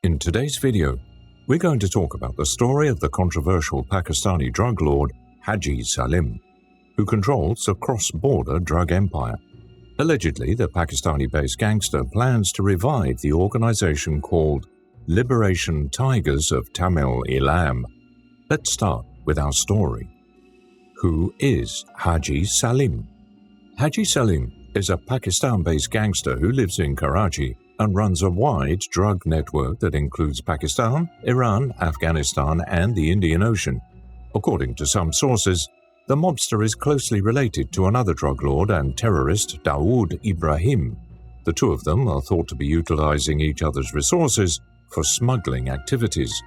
In today's video, we're going to talk about the story of the controversial Pakistani drug lord Haji Salim, who controls a cross-border drug empire. Allegedly, the Pakistani-based gangster plans to revive the organization called Liberation Tigers of Tamil Eelam. Let's start with our story. Who is Haji Salim? Haji Salim is a Pakistan-based gangster who lives in Karachi and runs a wide drug network that includes Pakistan, Iran, Afghanistan, and the Indian Ocean. According to some sources, the mobster is closely related to another drug lord and terrorist, Dawood Ibrahim. The two of them are thought to be utilizing each other's resources for smuggling activities.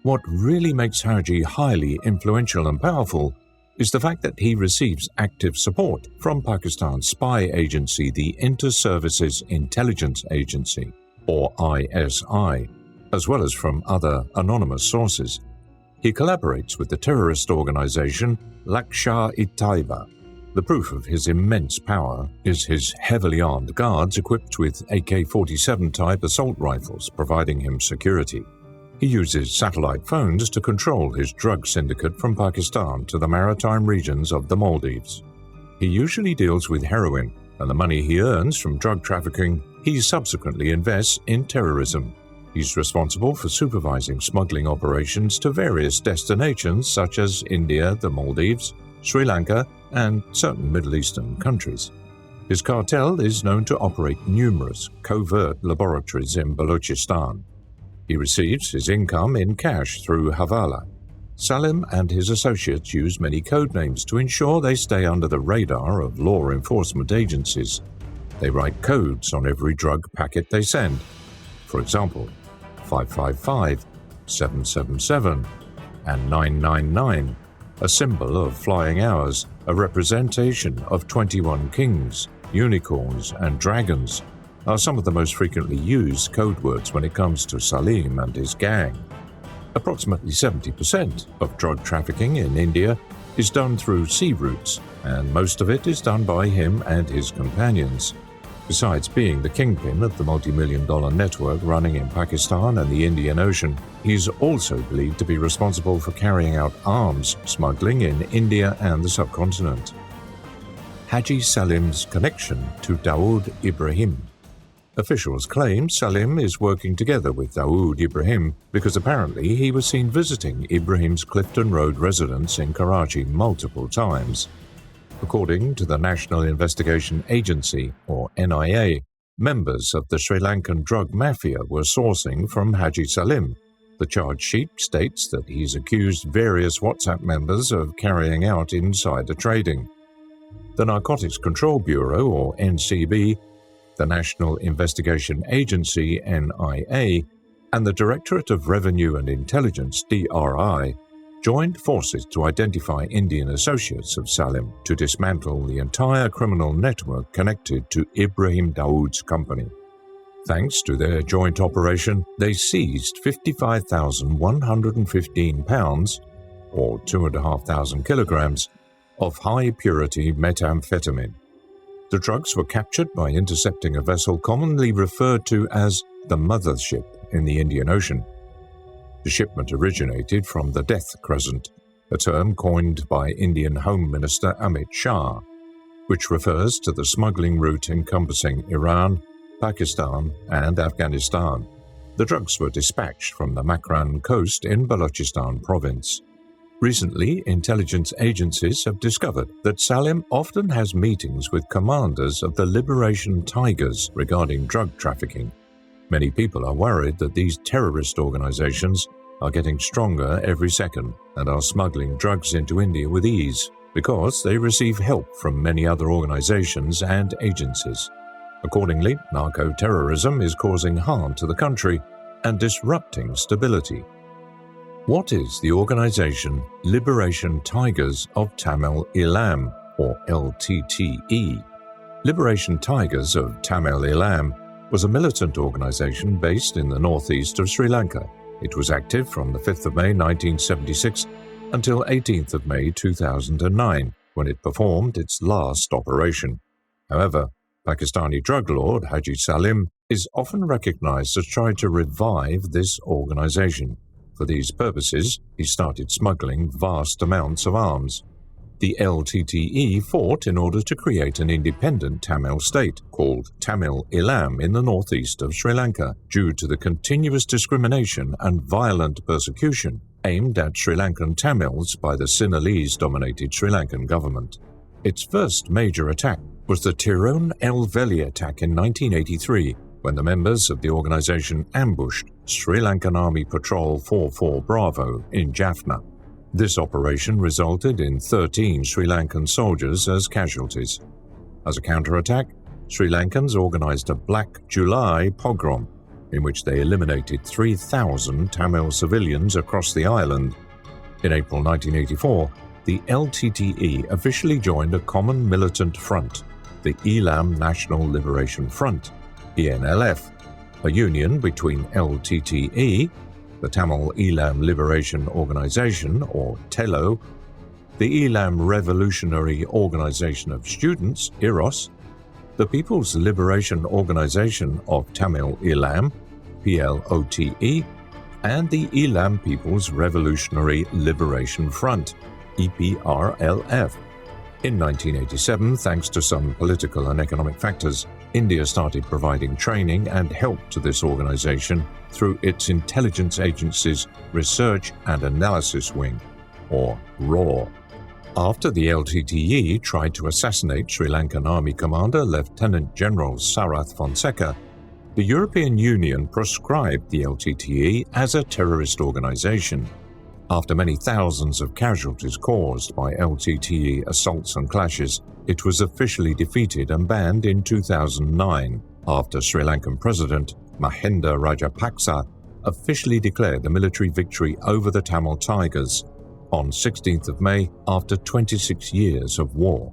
What really makes Haji highly influential and powerful is the fact that he receives active support from Pakistan's spy agency, the Inter-Services Intelligence Agency, or ISI, as well as from other anonymous sources. He collaborates with the terrorist organization Lashkar-e-Taiba. The proof of his immense power is his heavily armed guards equipped with AK-47 type assault rifles, providing him security. He uses satellite phones to control his drug syndicate from Pakistan to the maritime regions of the Maldives. He usually deals with heroin, and the money he earns from drug trafficking he subsequently invests in terrorism. He's responsible for supervising smuggling operations to various destinations such as India, the Maldives, Sri Lanka, and certain Middle Eastern countries. His cartel is known to operate numerous covert laboratories in Balochistan. He receives his income in cash through Hawala. Salim and his associates use many code names to ensure they stay under the radar of law enforcement agencies. They write codes on every drug packet they send. For example, 555, 777, and 999, a symbol of flying hours, a representation of 21 kings, unicorns, and dragons, are some of the most frequently used code words when it comes to Salim and his gang. Approximately 70% of drug trafficking in India is done through sea routes, and most of it is done by him and his companions. Besides being the kingpin of the multi-million-dollar network running in Pakistan and the Indian Ocean, he's also believed to be responsible for carrying out arms smuggling in India and the subcontinent. Haji Salim's connection to Dawood Ibrahim. Officials claim Salim is working together with Dawood Ibrahim because apparently he was seen visiting Ibrahim's Clifton Road residence in Karachi multiple times. According to the National Investigation Agency, or NIA, members of the Sri Lankan drug mafia were sourcing from Haji Salim. The charge sheet states that he's accused various WhatsApp members of carrying out insider trading. The Narcotics Control Bureau, or NCB, the National Investigation Agency, NIA, and the Directorate of Revenue and Intelligence, DRI, joined forces to identify Indian associates of Salim to dismantle the entire criminal network connected to Ibrahim Dawood's company. Thanks to their joint operation, they seized 55,115 pounds, or 2,500 kilograms, of high-purity methamphetamine. The drugs were captured by intercepting a vessel commonly referred to as the Mothership in the Indian Ocean. The shipment originated from the Death Crescent, a term coined by Indian Home Minister Amit Shah, which refers to the smuggling route encompassing Iran, Pakistan, and Afghanistan. The drugs were dispatched from the Makran coast in Balochistan province. Recently, intelligence agencies have discovered that Salim often has meetings with commanders of the Liberation Tigers regarding drug trafficking. Many people are worried that these terrorist organizations are getting stronger every second and are smuggling drugs into India with ease because they receive help from many other organizations and agencies. Accordingly, narco-terrorism is causing harm to the country and disrupting stability. What is the organization Liberation Tigers of Tamil Eelam, or LTTE? Liberation Tigers of Tamil Eelam was a militant organization based in the northeast of Sri Lanka. It was active from the 5th of May 1976 until 18th of May 2009, when it performed its last operation. However, Pakistani drug lord Haji Salim is often recognized as trying to revive this organization. For these purposes, he started smuggling vast amounts of arms. The LTTE fought in order to create an independent Tamil state called Tamil Eelam in the northeast of Sri Lanka due to the continuous discrimination and violent persecution aimed at Sri Lankan Tamils by the Sinhalese-dominated Sri Lankan government. Its first major attack was the Tirunelveli attack in 1983, when the members of the organization ambushed Sri Lankan Army Patrol 44 Bravo in Jaffna. This operation resulted in 13 Sri Lankan soldiers as casualties. As a counterattack, Sri Lankans organized a Black July pogrom, in which they eliminated 3,000 Tamil civilians across the island. In April 1984, the LTTE officially joined a common militant front, the Eelam National Liberation Front, ENLF, a union between LTTE, the Tamil Eelam Liberation Organization, or TELO, the Eelam Revolutionary Organization of Students, IROS, the People's Liberation Organization of Tamil Eelam, PLOTE, and the Eelam People's Revolutionary Liberation Front, EPRLF. In 1987, thanks to some political and economic factors, India started providing training and help to this organization through its intelligence agency's Research and Analysis Wing, or RAW. After the LTTE tried to assassinate Sri Lankan Army Commander Lieutenant General Sarath Fonseca, the European Union proscribed the LTTE as a terrorist organization. After many thousands of casualties caused by LTTE assaults and clashes, it was officially defeated and banned in 2009 after Sri Lankan President Mahinda Rajapaksa officially declared the military victory over the Tamil Tigers on 16th of May after 26 years of war.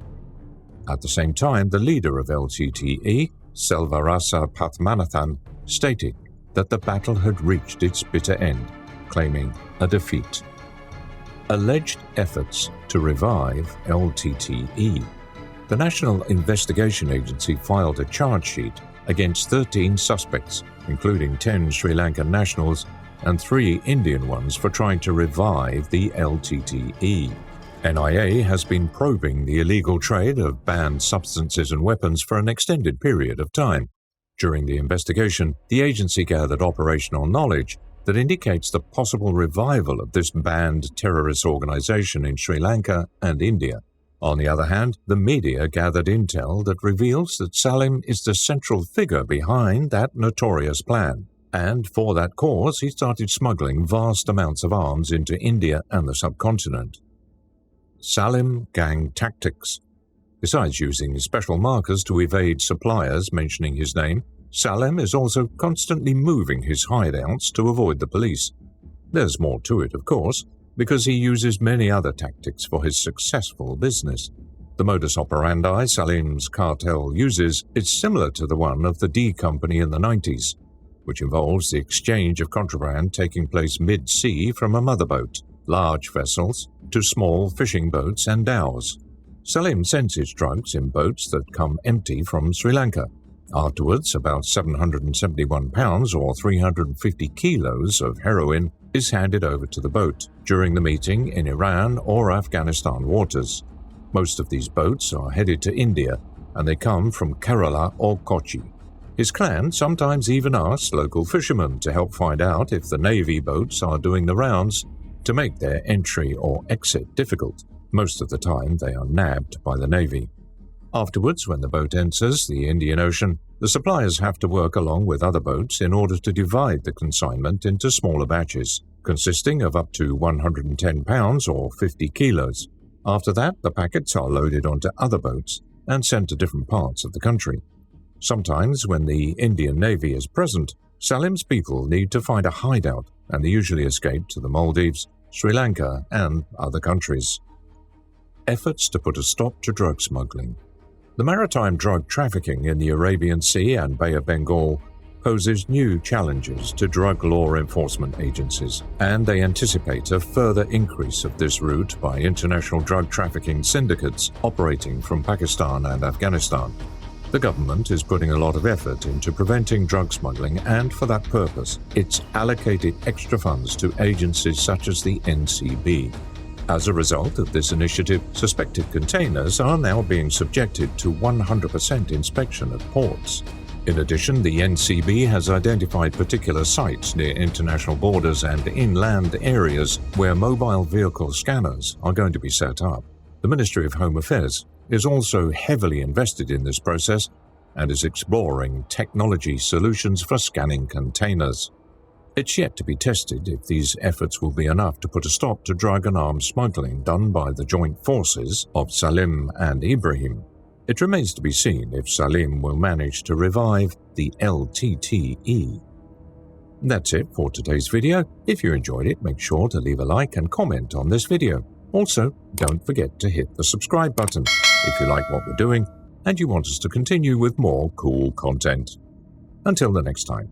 At the same time, the leader of LTTE, Selvarasa Pathmanathan, stated that the battle had reached its bitter end, claiming a defeat. Alleged efforts to revive LTTE. The National Investigation Agency filed a charge sheet against 13 suspects, including 10 Sri Lankan nationals and 3 Indian ones, for trying to revive the LTTE. NIA has been probing the illegal trade of banned substances and weapons for an extended period of time. During the investigation, the agency gathered operational knowledge that indicates the possible revival of this banned terrorist organization in Sri Lanka and India. On the other hand, the media gathered intel that reveals that Salim is the central figure behind that notorious plan, and for that cause he started smuggling vast amounts of arms into India and the subcontinent. Salim gang tactics. Besides using special markers to evade suppliers mentioning his name, Salim is also constantly moving his hideouts to avoid the police. There's more to it, of course, because he uses many other tactics for his successful business. The modus operandi Salim's cartel uses is similar to the one of the D Company in the 90s, which involves the exchange of contraband taking place mid-sea from a mother boat, large vessels, to small fishing boats and dhows. Salim sends his drugs in boats that come empty from Sri Lanka. Afterwards, about 771 pounds or 350 kilos of heroin is handed over to the boat during the meeting in Iran or Afghanistan waters. Most of these boats are headed to India, and they come from Kerala or Kochi. His clan sometimes even asks local fishermen to help find out if the Navy boats are doing the rounds to make their entry or exit difficult. Most of the time, they are nabbed by the Navy. Afterwards, when the boat enters the Indian Ocean, the suppliers have to work along with other boats in order to divide the consignment into smaller batches, consisting of up to 110 pounds or 50 kilos. After that, the packets are loaded onto other boats and sent to different parts of the country. Sometimes, when the Indian Navy is present, Salim's people need to find a hideout, and they usually escape to the Maldives, Sri Lanka, and other countries. Efforts to put a stop to drug smuggling. The maritime drug trafficking in the Arabian Sea and Bay of Bengal poses new challenges to drug law enforcement agencies, and they anticipate a further increase of this route by international drug trafficking syndicates operating from Pakistan and Afghanistan. The government is putting a lot of effort into preventing drug smuggling, and for that purpose, it's allocated extra funds to agencies such as the NCB. As a result of this initiative, suspected containers are now being subjected to 100% inspection at ports. In addition, the NCB has identified particular sites near international borders and inland areas where mobile vehicle scanners are going to be set up. The Ministry of Home Affairs is also heavily invested in this process and is exploring technology solutions for scanning containers. It's yet to be tested if these efforts will be enough to put a stop to drug and arms smuggling done by the joint forces of Salim and Ibrahim. It remains to be seen if Salim will manage to revive the LTTE. That's it for today's video. If you enjoyed it, make sure to leave a like and comment on this video. Also, don't forget to hit the subscribe button if you like what we're doing and you want us to continue with more cool content. Until the next time.